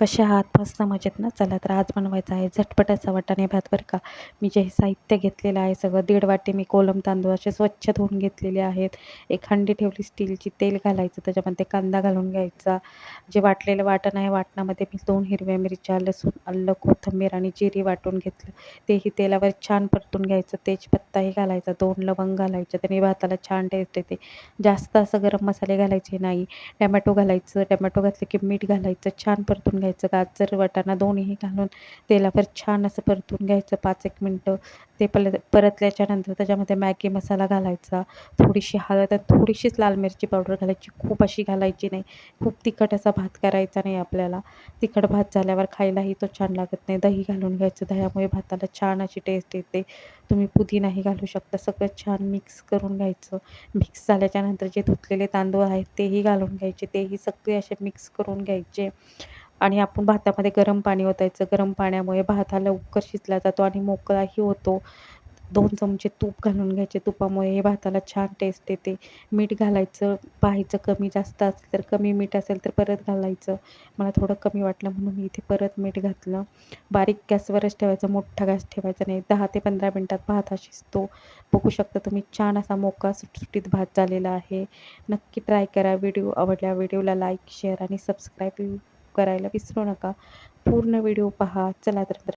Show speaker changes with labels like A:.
A: कशा आहात? मस्त मजेत ना? चला तर आज बनवायचा आहे झटपट असा वाटाणे भात बरं का. मी जे साहित्य घेतलेलं आहे सगळं 1.5 वाटी मी कोलम तांदूळ असे स्वच्छ धुवून घेतलेले आहेत. एक हंडी ठेवली स्टीलची, तेल घालायचं, त्याच्यामध्ये कांदा घालून घ्यायचा. जे वाटलेलं वाटण आहे वाटणामध्ये मी 2 हिरव्या मिरच्या, लसूण, आलं, कोथिंबीर आणि जिरी वाटून घेतलं. तेही तेलावर छान परतून घ्यायचं. तेजपत्ताही घालायचा, 2 लवंग घालायच्या, त्याने भाताला छान टेस्ट येते. जास्त असं गरम मसाले घालायचे नाही. टमॅटो घालायचं, टमॅटो घातलं की मीठ घालायचं, छान परतून घ्यायचं. गाजर, वाटाणा दोन्हीही घालून तेलावर छान असं परतून घ्यायचं 5-1 मिनिटं. ते परतल्याच्यानंतर त्याच्यामध्ये मॅगी मसाला घालायचा, थोडीशी हळद आणि थोडीशीच लाल मिरची पावडर घालायची, खूप अशी घालायची नाही. खूप तिखट असा भात करायचा नाही आपल्याला. तिखट भात झाल्यावर खायलाही तो छान लागत नाही. दही घालून घ्यायचं, दह्यामुळे भाताला छान अशी टेस्ट येते. तुम्ही पुदिनाही घालू शकता. सगळं छान मिक्स करून घ्यायचं. मिक्स झाल्याच्यानंतर जे धुतलेले तांदूळ आहेत तेही घालून घ्यायचे, तेही सगळे असे मिक्स करून घ्यायचे आणि आपण भातामध्ये गरम पाणी ओतायचं. गरम पाण्यामुळे भात हा लवकर शिजला जातो आणि मोकळाही होतो. 2 चमचे तूप घालून घ्यायचे, तुपामुळे हे भाताला छान टेस्ट येते. मीठ घालायचं, पाहायचं कमी जास्त असेल तर कमी, मीठ असेल तर परत घालायचं. मला थोडं कमी वाटलं म्हणून मी इथे परत मीठ घातलं. बारीक गॅसवरच ठेवायचा, मोठा गॅस ठेवायचा नाही. 10 ते 15 मिनिटात भात हा शिजतो. बघू शकता तुम्ही छान असा मोकळा सुटसुटीत भात झालेला आहे. नक्की ट्राय करा. व्हिडिओ आवडला व्हिडिओला लाईक, शेअर आणि सबस्क्राईब करायला विसरू नका. पूर्ण व्हिडिओ पहा. चला तर